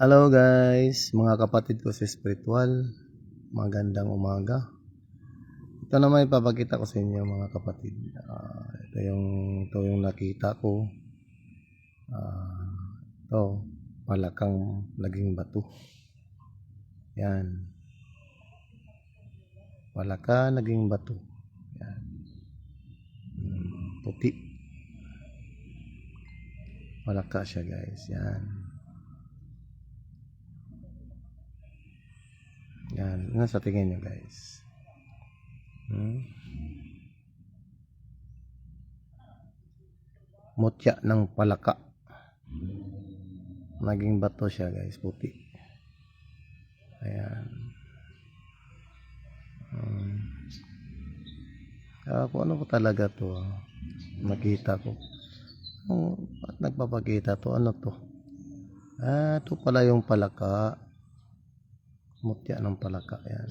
Hello guys, mga kapatid ko sa spiritual, magandang umaga. Ito naman ipapakita ko sa inyo mga kapatid. Ito yung nakita ko. Ito, palakang laging bato. Yan, palaka naging bato. Yan, puti. Palaka siya guys, yan. Yan, nasa tingin nyo guys. Mutya ng palaka. Naging bato siya guys, puti. Ayan. Kung ano ko talaga to, nakita ko. At nagpapakita to, ano to? Ito pala yung palaka. Mutya ng palaka, yan.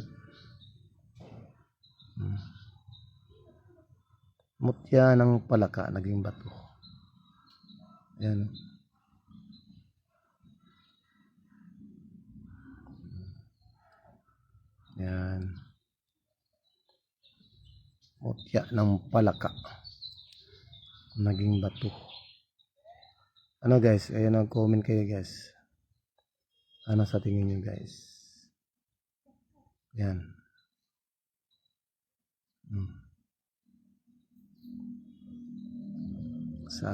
Mutya ng palaka, naging bato. Yan. Yan. Mutya ng palaka, naging bato. Ano guys, ayun, nag-comment kayo guys. Ano sa tingin niyo guys? Yan. Sa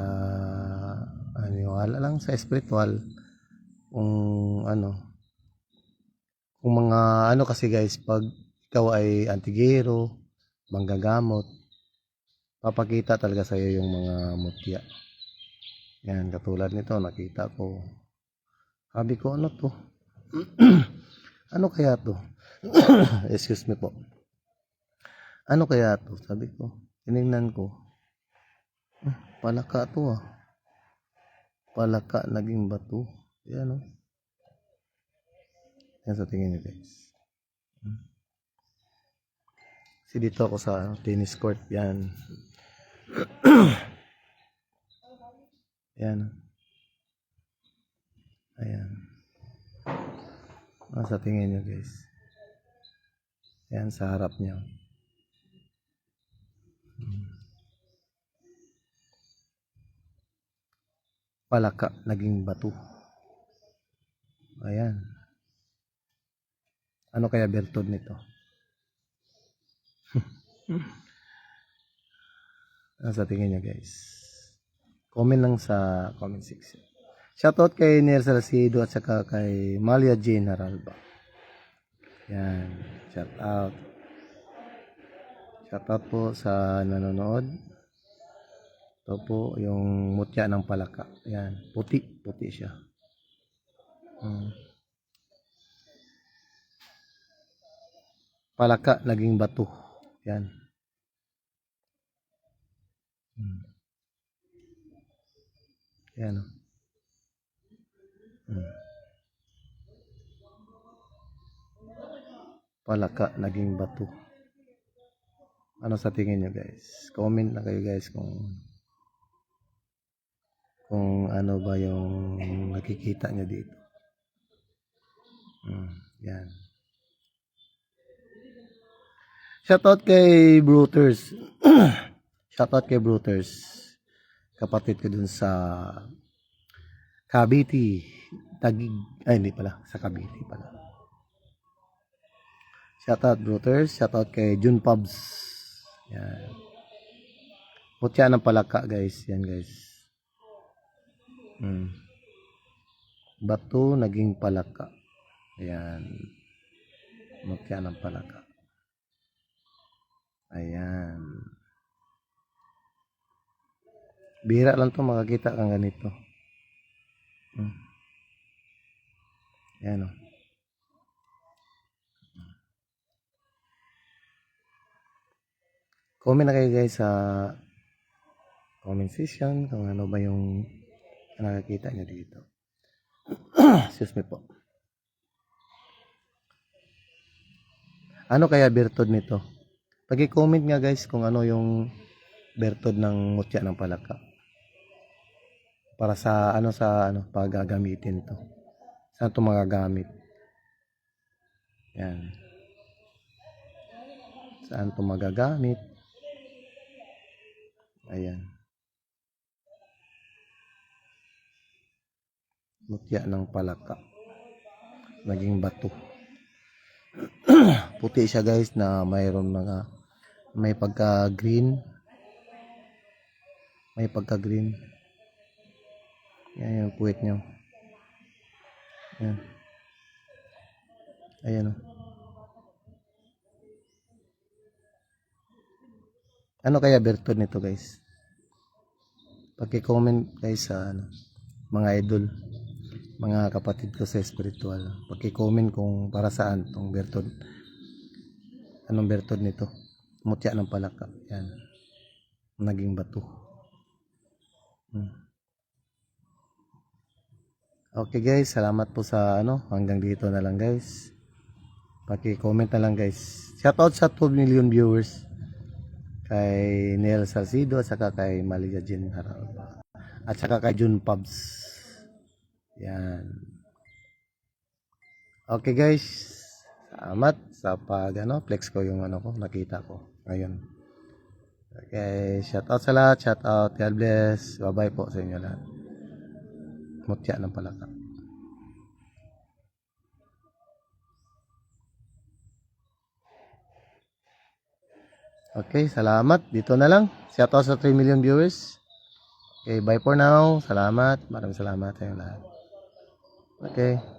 wala lang sa spiritual, kung kung mga kasi guys, pag ikaw ay antigero, manggagamot, papakita talaga sa iyo yung mga mutya. Yan, katulad nito, nakita ko. Sabi ko, ano to? Ano kaya to? Excuse me po. Ano kaya to? Sabi ko, tinignan ko. Palaka to Palaka naging bato. Yan Yan sa tingin niyo guys. Kasi dito ako sa tennis court. Yan. Yan. Ayan. Sa tingin niyo guys. Yan sa harap niyo. Palaka naging bato. Ayan. Ano kaya bertod nito? Sa tingin niyo guys. Comment lang sa comment section. Shoutout kay Ner Salcido at saka kay Malia Jane Haralba. Yan. Shoutout. Shoutout po sa nanonood. Ito po yung mutya ng palaka. Yan. Puti. Puti siya. Palaka naging bato. Yan. Yan. Palaka naging bato. Ano sa tingin nyo guys? Comment na kayo guys kung ano ba yung nakikita nyo dito. Yan. Shoutout kay Bruters. Shoutout kay Bruters. Kapatid ko dun sa Cavite. Tagig. Ay, hindi pala. Sa Cavite pala. Shoutout Bruters. Shoutout kay Jun Pubs. Yan. Mutya ng palaka guys. Yan guys. Bato naging palaka. Ayan. Mutya ng palaka. Ayan. Bihira lang to makakita kang ganito. Ayan Comment na kayo guys sa comment section kung ano ba yung nakakita nyo dito. Excuse me po. Ano kaya bertod nito? Pag-i-comment nga guys kung ano yung bertod ng mutya ng palaka. Para sa pag gagamitin to. Saan ito magagamit? Yan. Saan ito magagamit? Ayan. Mutya ng palaka. Naging bato. Puti siya guys na mayroon mga may pagka green. May pagka green. Yan yung puwit nyo. Yan. Ayan o. Ano kaya bertud nito guys? Paki-comment guys sa mga idol, mga kapatid ko sa spiritual. Paki-comment kung para saan tong bertud. Anong bertud nito? Mutya ng palaka. Yan. Naging bato. Okay guys, salamat po sa hanggang dito na lang guys. Paki-comment na lang guys. Shoutout sa 2 million viewers. Kay Neil Salcido at saka kay Malia Jean Haral. At saka kay Jun Pubs. Yan. Okay guys. Salamat sa flex ko yung ko, nakita ko ngayon. Okay, shout out sa lahat, shout out, God bless. Bye-bye po sa inyo lahat. Mutya ng palaka. Okay, salamat. Dito na lang. Shout out sa 3 million viewers. Okay, bye for now. Salamat. Maraming salamat sa inyo lahat. Okay.